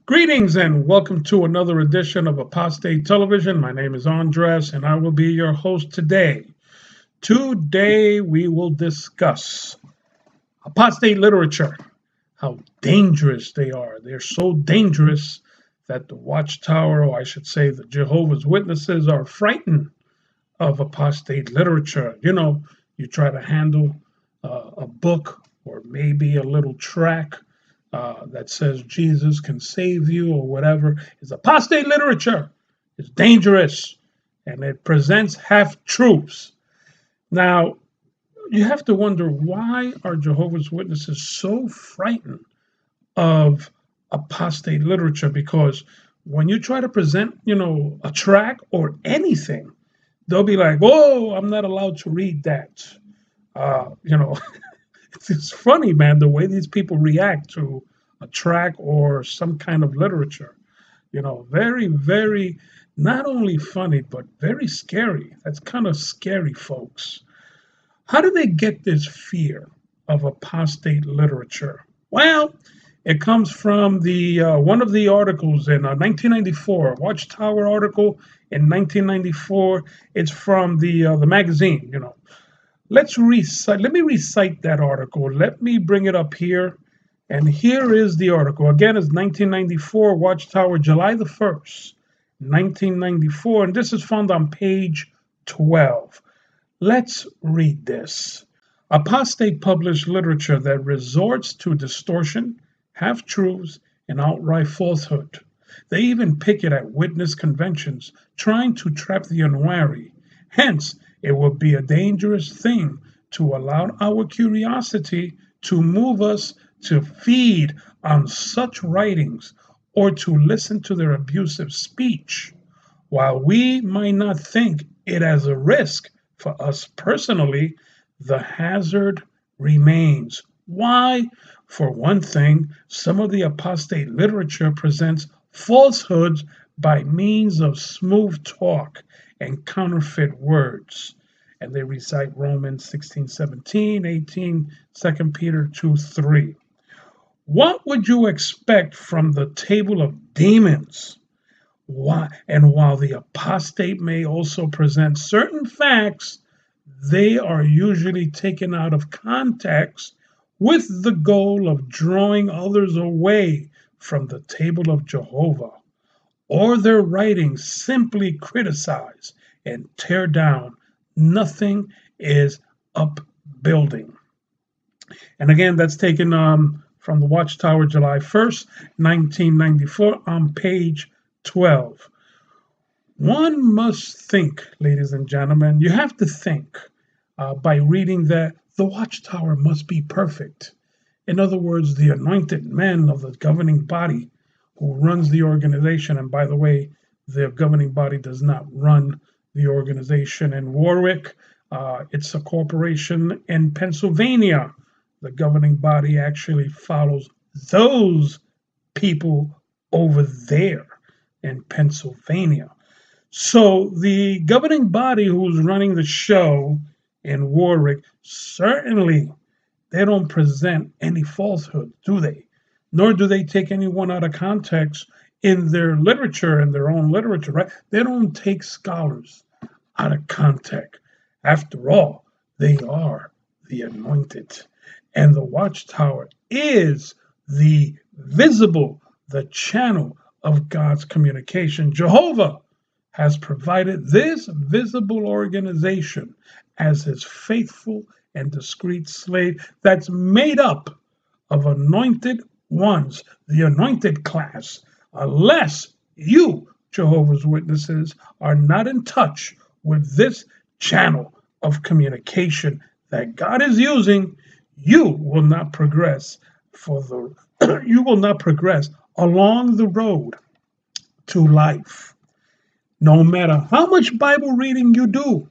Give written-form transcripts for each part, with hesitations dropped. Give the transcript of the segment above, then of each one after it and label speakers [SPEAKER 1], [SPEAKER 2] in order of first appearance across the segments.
[SPEAKER 1] Greetings and welcome to another edition of Apostate Television. My name is Andres and I will be your host today. Today we will discuss apostate literature, how dangerous they are. They're so dangerous that the Watchtower, or I should say the Jehovah's Witnesses, are frightened of apostate literature. You try to handle a book or maybe a little track that says Jesus can save you or whatever is apostate literature. It's dangerous and it presents half truths. Now, you have to wonder, why are Jehovah's Witnesses so frightened of apostate literature? Because when you try to present, a track or anything, they'll be like, "Oh, I'm not allowed to read that." Uh, you know, it's funny, man, the way these people react to a track or some kind of literature. Very, very, not only funny, but very scary. That's kind of scary, folks. How do they get this fear of apostate literature? Well, it comes from the one of the articles in 1994, a Watchtower article in 1994. It's from the magazine. Let me recite that article. Let me bring it up here. And here is the article. Again, it's 1994, Watchtower, July the 1st, 1994. And this is found on page 12. Let's read this. Apostate published literature that resorts to distortion, half-truths, and outright falsehood. They even picket at witness conventions, trying to trap the unwary. Hence, it would be a dangerous thing to allow our curiosity to move us to feed on such writings or to listen to their abusive speech. While we might not think it as a risk for us personally, the hazard remains. Why? For one thing, some of the apostate literature presents falsehoods by means of smooth talk and counterfeit words. And they recite Romans 16:17, 18, 2 Peter 2:3. What would you expect from the table of demons? Why? And while the apostate may also present certain facts, they are usually taken out of context with the goal of drawing others away from the table of Jehovah, or their writings simply criticize and tear down. Nothing is upbuilding. And again, that's taken from the Watchtower, July 1st, 1994, on page 12. One must think, ladies and gentlemen, you have to think by reading that the Watchtower must be perfect. In other words, the anointed men of the governing body who runs the organization. And by the way, the governing body does not run the organization in Warwick. It's a corporation in Pennsylvania. The governing body actually follows those people over there in Pennsylvania. So the governing body who's running the show in Warwick, certainly they don't present any falsehood, do they? Nor do they take anyone out of context in their literature, in their own literature, right? They don't take scholars out of context. After all, they are the anointed. And the Watchtower is the channel of God's communication. Jehovah has provided this visible organization as his faithful and discreet slave that's made up of anointed ones, the anointed class, unless you, Jehovah's Witnesses, are not in touch with this channel of communication that God is using. You will not progress you will not progress along the road to life. No matter how much Bible reading you do,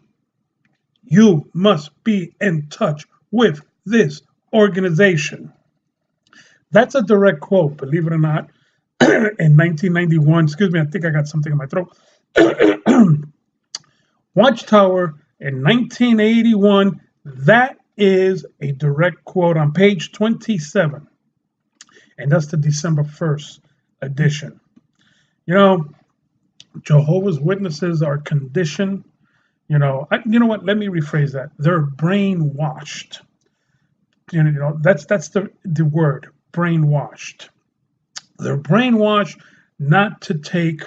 [SPEAKER 1] you must be in touch with this organization. That's a direct quote, believe it or not, in 1991. Excuse me, I think I got something in my throat. Watchtower in 1981. That is a direct quote on page 27. And that's the December 1st edition. You know, Jehovah's Witnesses are conditioned. You know what? Let me rephrase that. They're brainwashed. That's the word, brainwashed. They're brainwashed not to take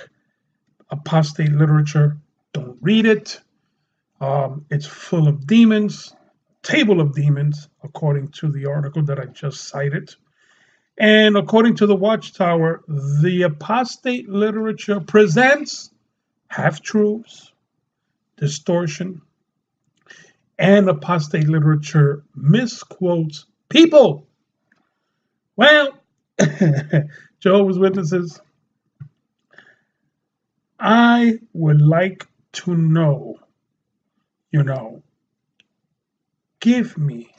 [SPEAKER 1] apostate literature. Don't read it. It's full of demons, table of demons, according to the article that I just cited. And according to the Watchtower, the apostate literature presents half truths, distortion, and apostate literature misquotes people. Well, Jehovah's Witnesses, I would like to know, give me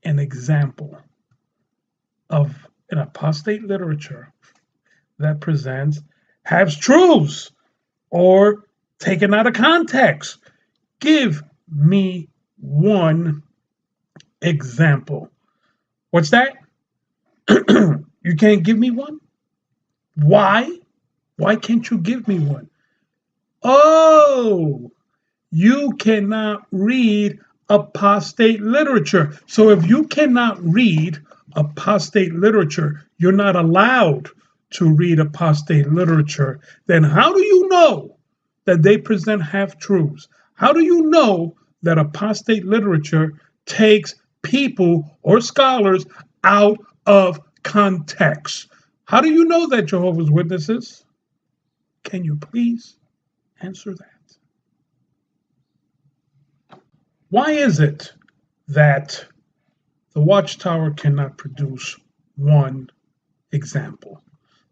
[SPEAKER 1] an example of an apostate literature that presents half truths or taken out of context. Give me one example. What's that? You can't give me one? Why? Why can't you give me one? Oh, you cannot read apostate literature. So if you cannot read apostate literature, you're not allowed to read apostate literature. Then how do you know that they present half-truths? How do you know that apostate literature takes people or scholars out of context? How do you know that, Jehovah's Witnesses? Can you please answer that? Why is it that the Watchtower cannot produce one example?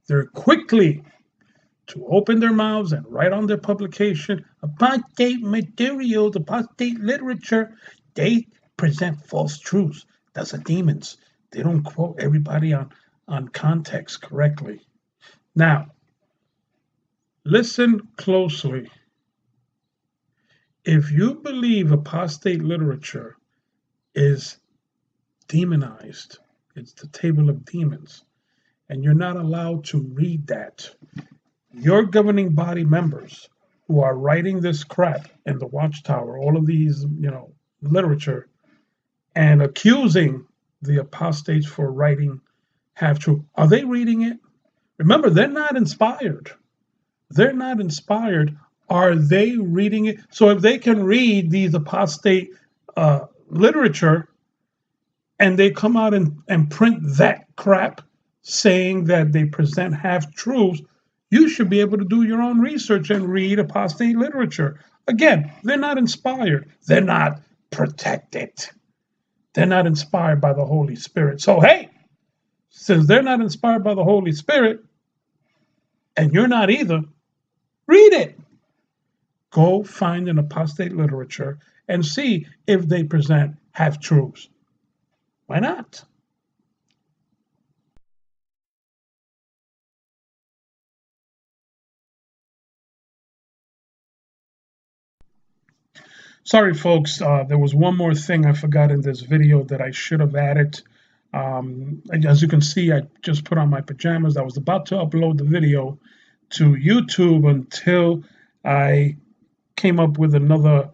[SPEAKER 1] They're quickly to open their mouths and write on their publication, apostate materials, apostate literature. They present false truths. That's the demons. They don't quote everybody on context correctly. Now, listen closely. If you believe apostate literature is demonized, it's the table of demons, and you're not allowed to read that, your governing body members who are writing this crap in the Watchtower, all of these, literature, and accusing the apostates for writing half-truth, are they reading it? Remember, they're not inspired. They're not inspired. Are they reading it? So if they can read these apostate literature and they come out and print that crap saying that they present half-truths, you should be able to do your own research and read apostate literature. Again, they're not inspired. They're not protected. They're not inspired by the Holy Spirit. So, hey, since they're not inspired by the Holy Spirit, and you're not either, read it. Go find an apostate literature and see if they present half-truths. Why not? Sorry, folks. There was one more thing I forgot in this video that I should have added. As you can see, I just put on my pajamas. I was about to upload the video to YouTube until I came up with another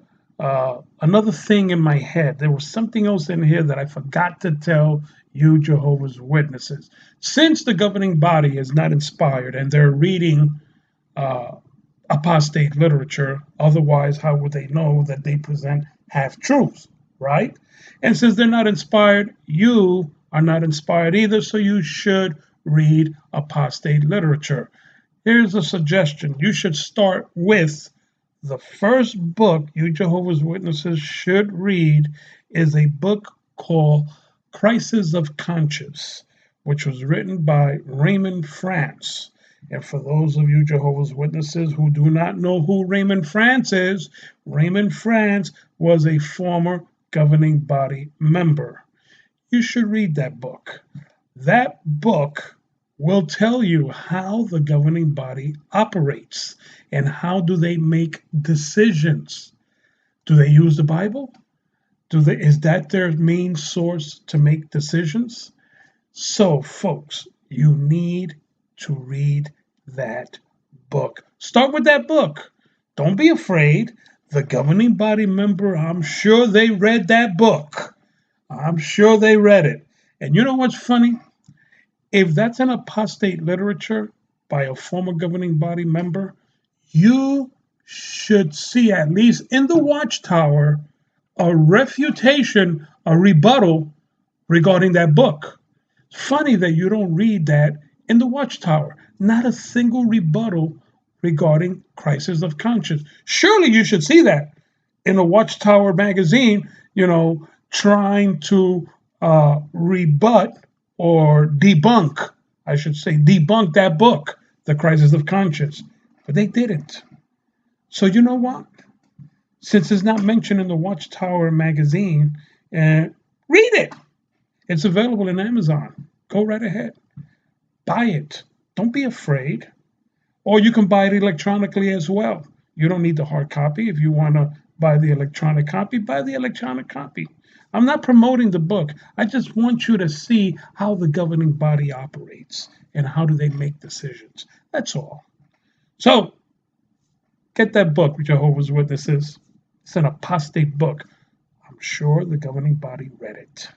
[SPEAKER 1] thing in my head. There was something else in here that I forgot to tell you, Jehovah's Witnesses. Since the governing body is not inspired and they're reading apostate literature, otherwise how would they know that they present half-truths, right? And since they're not inspired, you are not inspired either, so you should read apostate literature. Here's a suggestion. You should start with the first book you Jehovah's Witnesses should read is a book called Crisis of Conscience, which was written by Raymond France. And for those of you Jehovah's Witnesses who do not know who Raymond France is, Raymond France was a former governing body member. You should read that book. That book will tell you how the governing body operates and how do they make decisions. Do they use the Bible? Is that their main source to make decisions? So, folks, you need to read that book. Start with that book. Don't be afraid. The governing body member, I'm sure they read that book. I'm sure they read it. And you know what's funny? If that's an apostate literature by a former governing body member, you should see, at least in the Watchtower, a refutation, a rebuttal regarding that book. It's funny that you don't read that in the Watchtower. Not a single rebuttal regarding crisis of conscience. Surely you should see that in the Watchtower magazine, trying to rebut or debunk, I should say, debunk that book, The Crisis of Conscience. But they didn't. So you know what? Since it's not mentioned in the Watchtower magazine, read it. It's available in Amazon. Go right ahead. Buy it. Don't be afraid. Or you can buy it electronically as well. You don't need the hard copy. If you want to buy the electronic copy, buy the electronic copy. I'm not promoting the book. I just want you to see how the governing body operates and how do they make decisions. That's all. So get that book, Jehovah's Witnesses. It's an apostate book. I'm sure the governing body read it.